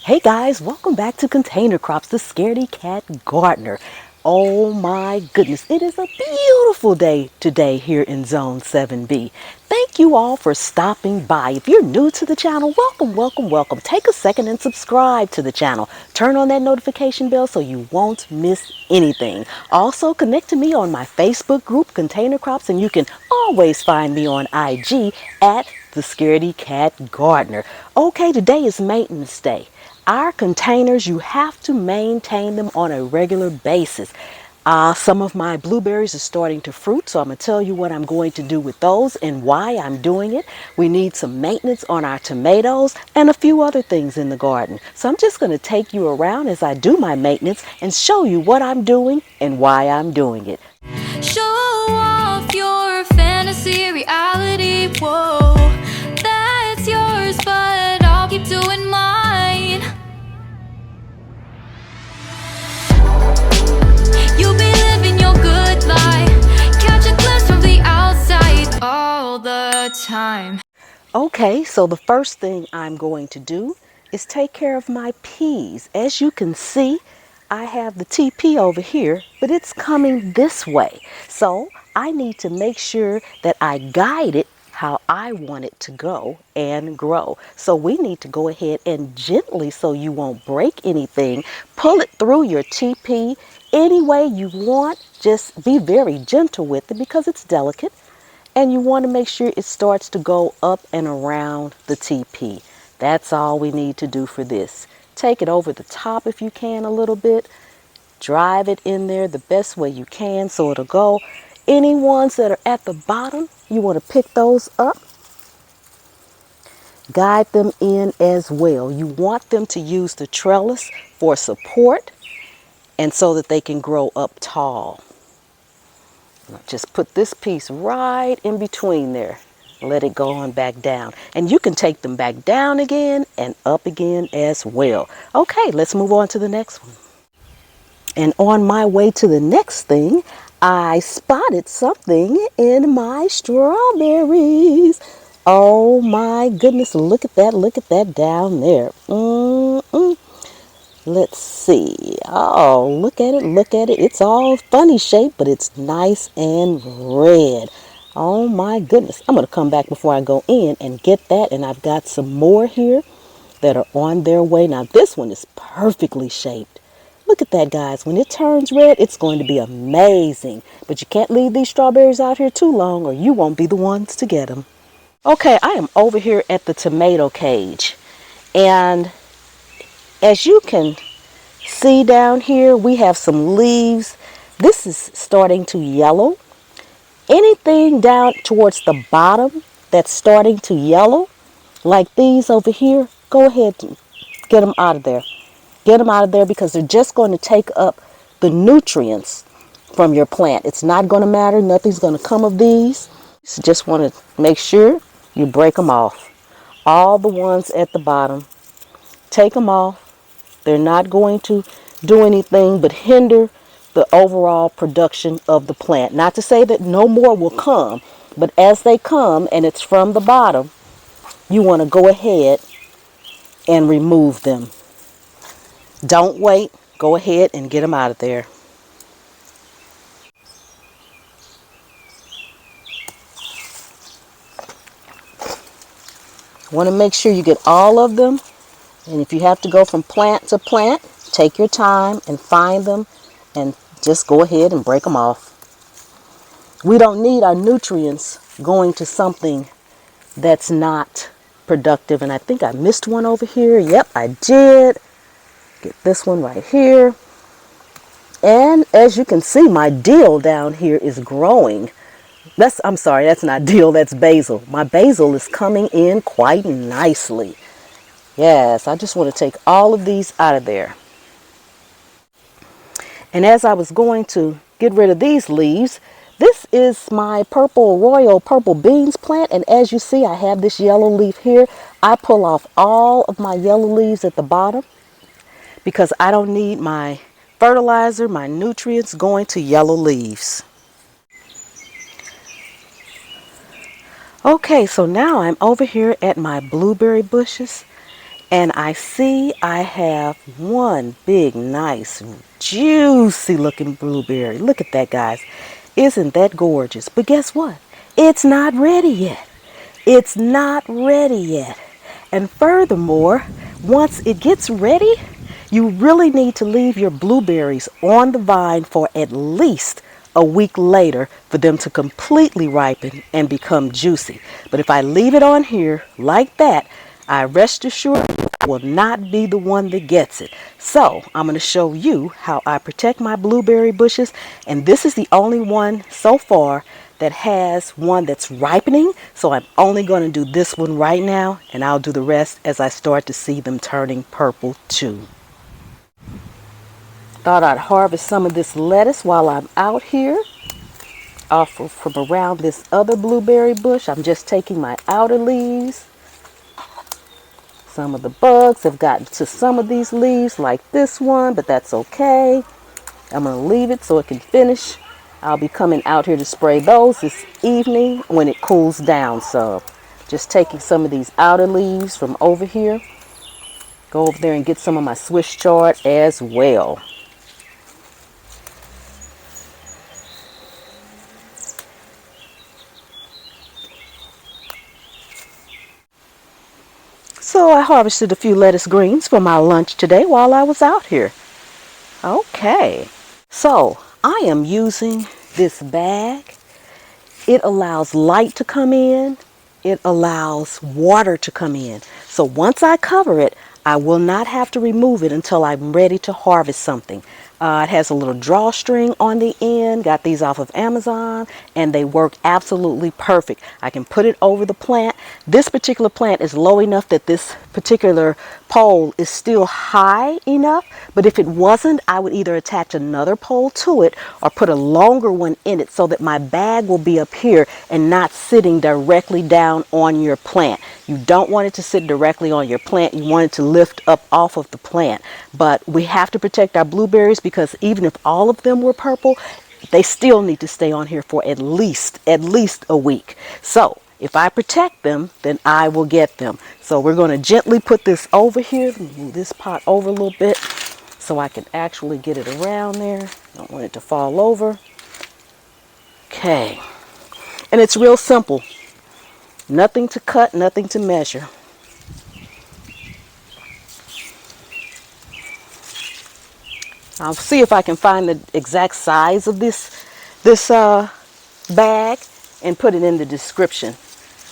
Hey guys, welcome back to Container Crops, the Scaredy Cat Gardener. Oh my goodness, it is a beautiful day today here in Zone 7B. Thank you all for stopping by. If you're new to the channel, welcome. Take a second and subscribe to the channel. Turn on that notification bell so you won't miss anything. Also, connect to me on my Facebook group, Container Crops, and you can always find me on IG at the Scaredy Cat Gardener. Okay, today is maintenance day. Our containers, you have to maintain them on a regular basis. Some of my blueberries are starting to fruit, so I'm going to tell you what I'm going to do with those and why I'm doing it. We need some maintenance on our tomatoes and a few other things in the garden. So I'm just going to take you around as I do my maintenance and show you what I'm doing and why I'm doing it. Show off your fantasy reality, whoa, that's yours, but I'll keep doing mine. You'll be living your good life, catch a glimpse from the outside all the time. Okay, so the first thing I'm going to do is take care of my peas. As you can see, I have the TP over here, but it's coming this way. So I need to make sure that I guide it how I want it to go and grow. So we need to go ahead and gently, so you won't break anything, pull it through your TP any way you want. Just be very gentle with it because it's delicate. And you want to make sure it starts to go up and around the TP. That's all we need to do for this. Take it over the top if you can a little bit. Drive it in there the best way you can so it'll go. Any ones that are at the bottom, you want to pick those up. Guide them in as well. You want them to use the trellis for support and so that they can grow up tall. Just put this piece right in between there. Let it go on back down. And you can take them back down again and up again as well. Okay, let's move on to the next one. And on my way to the next thing, I spotted something in my strawberries. Oh my goodness, look at that down there. Let's see. Oh, look at it. It's all funny shape, but it's nice and red. Oh my goodness. I'm going to come back before I go in and get that. And I've got some more here that are on their way. Now this one is perfectly shaped. Look at that, guys. When it turns red, it's going to be amazing. But you can't leave these strawberries out here too long or you won't be the ones to get them. Okay, I am over here at the tomato cage. And as you can see down here, we have some leaves. This is starting to yellow. Anything down towards the bottom that's starting to yellow, like these over here, go ahead and get them out of there. Get them out of there because they're just going to take up the nutrients from your plant. It's not going to matter. Nothing's going to come of these. So just want to make sure you break them off. All the ones at the bottom, take them off. They're not going to do anything but hinder the overall production of the plant. Not to say that no more will come, but as they come and it's from the bottom, you want to go ahead and remove them. Don't wait. Go ahead and get them out of there. Want to make sure you get all of them. And if you have to go from plant to plant, take your time and find them and just go ahead and break them off. We don't need our nutrients going to something that's not productive. And I think I missed one over here. Yep, I did. Get this one right here. And as you can see, my dill down here is growing. I'm sorry, that's not dill, that's basil. My basil is coming in quite nicely. Yes, I just want to take all of these out of there. And as I was going to get rid of these leaves, this is my royal purple beans plant. And as you see, I have this yellow leaf here. I pull off all of my yellow leaves at the bottom because I don't need my fertilizer, my nutrients going to yellow leaves. Okay, so now I'm over here at my blueberry bushes. And I see I have one big, nice, juicy looking blueberry. Look at that, guys. Isn't that gorgeous? But guess what? It's not ready yet. It's not ready yet. And furthermore, once it gets ready, you really need to leave your blueberries on the vine for at least a week later for them to completely ripen and become juicy. But if I leave it on here like that, I rest assured I will not be the one that gets it. So I'm going to show you how I protect my blueberry bushes, and this is the only one so far that has one that's ripening. So I'm only going to do this one right now, and I'll do the rest as I start to see them turning purple too. Thought I'd harvest some of this lettuce while I'm out here off from around this other blueberry bush. I'm just taking my outer leaves. Some of the bugs have gotten to some of these leaves like this one, but that's okay. I'm going to leave it so it can finish. I'll be coming out here to spray those this evening when it cools down some. Just taking some of these outer leaves from over here. Go over there and get some of my Swiss chard as well. So I harvested a few lettuce greens for my lunch today while I was out here. Okay. So I am using this bag. It allows light to come in. It allows water to come in. So once I cover it, I will not have to remove it until I'm ready to harvest something. It has a little drawstring on the end. Got these off of Amazon, and they work absolutely perfect. I can put it over the plant. This particular plant is low enough that this particular pole is still high enough, but if it wasn't, I would either attach another pole to it or put a longer one in it so that my bag will be up here and not sitting directly down on your plant. You don't want it to sit directly on your plant. You want it to lift up off of the plant. But we have to protect our blueberries because even if all of them were purple, they still need to stay on here for at least a week. So if I protect them, then I will get them. So we're going to gently put this over here, move this pot over a little bit so I can actually get it around there. Don't want it to fall over. Okay. And it's real simple. Nothing to cut, nothing to measure. I'll see if I can find the exact size of this bag and put it in the description.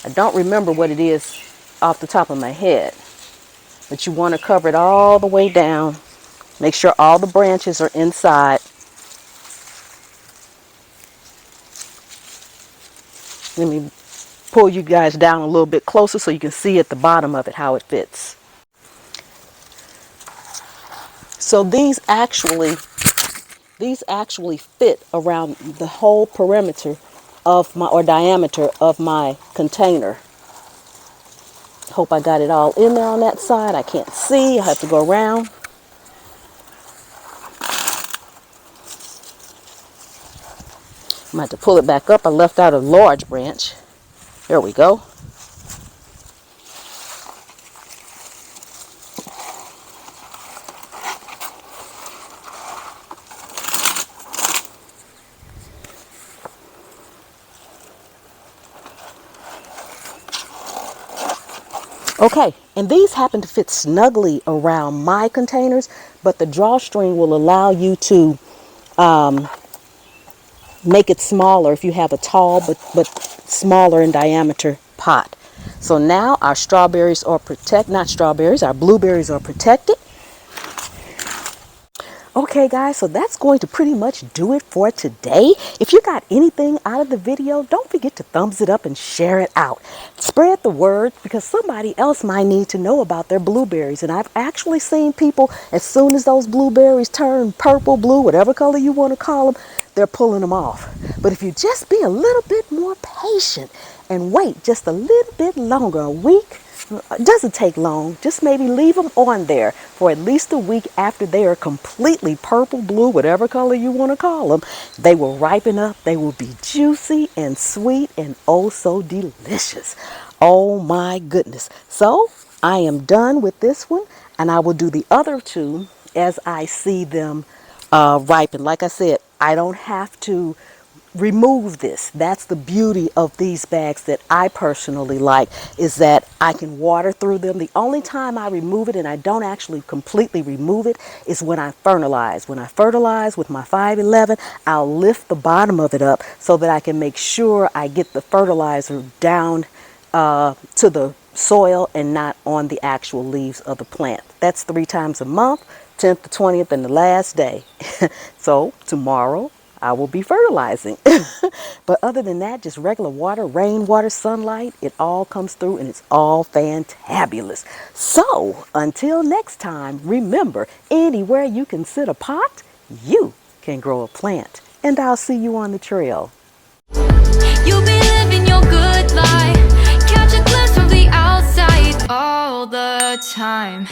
I don't remember what it is off the top of my head, but you want to cover it all the way down. Make sure all the branches are inside. Let me pull you guys down a little bit closer so you can see at the bottom of it how it fits. So these actually fit around the whole perimeter of my, or diameter of my container. Hope I got it all in there on that side. I can't see. I have to go around. I'm going to have to pull it back up. I left out a large branch. There we go. Okay, and these happen to fit snugly around my containers, but the drawstring will allow you to make it smaller if you have a tall but smaller in diameter pot. So now our strawberries are our blueberries are protected. Okay guys, so that's going to pretty much do it for today. If you got anything out of the video, don't forget to thumbs it up and share it out. Spread the word because somebody else might need to know about their blueberries. And I've actually seen people, as soon as those blueberries turn purple, blue, whatever color you want to call them, they're pulling them off. But if you just be a little bit more patient and wait just a little bit longer, a week, it doesn't take long. Just maybe leave them on there for at least a week after they are completely purple, blue, whatever color you want to call them. They will ripen up. They will be juicy and sweet and oh so delicious. Oh my goodness. So I am done with this one, and I will do the other two as I see them ripen. Like I said, I don't have to remove this. That's the beauty of these bags that I personally like, is that I can water through them. The only time I remove it, and I don't actually completely remove it, is when I fertilize. When I fertilize with my 511, I'll lift the bottom of it up so that I can make sure I get the fertilizer down to the soil and not on the actual leaves of the plant. That's 3 times a month, 10th, the 20th, and the last day. So tomorrow I will be fertilizing. But other than that, just regular water, rainwater, sunlight, it all comes through and it's all fantabulous. So until next time, remember, anywhere you can sit a pot, you can grow a plant. And I'll see you on the trail. You'll be living your good life. Catch a glimpse from the outside all the time.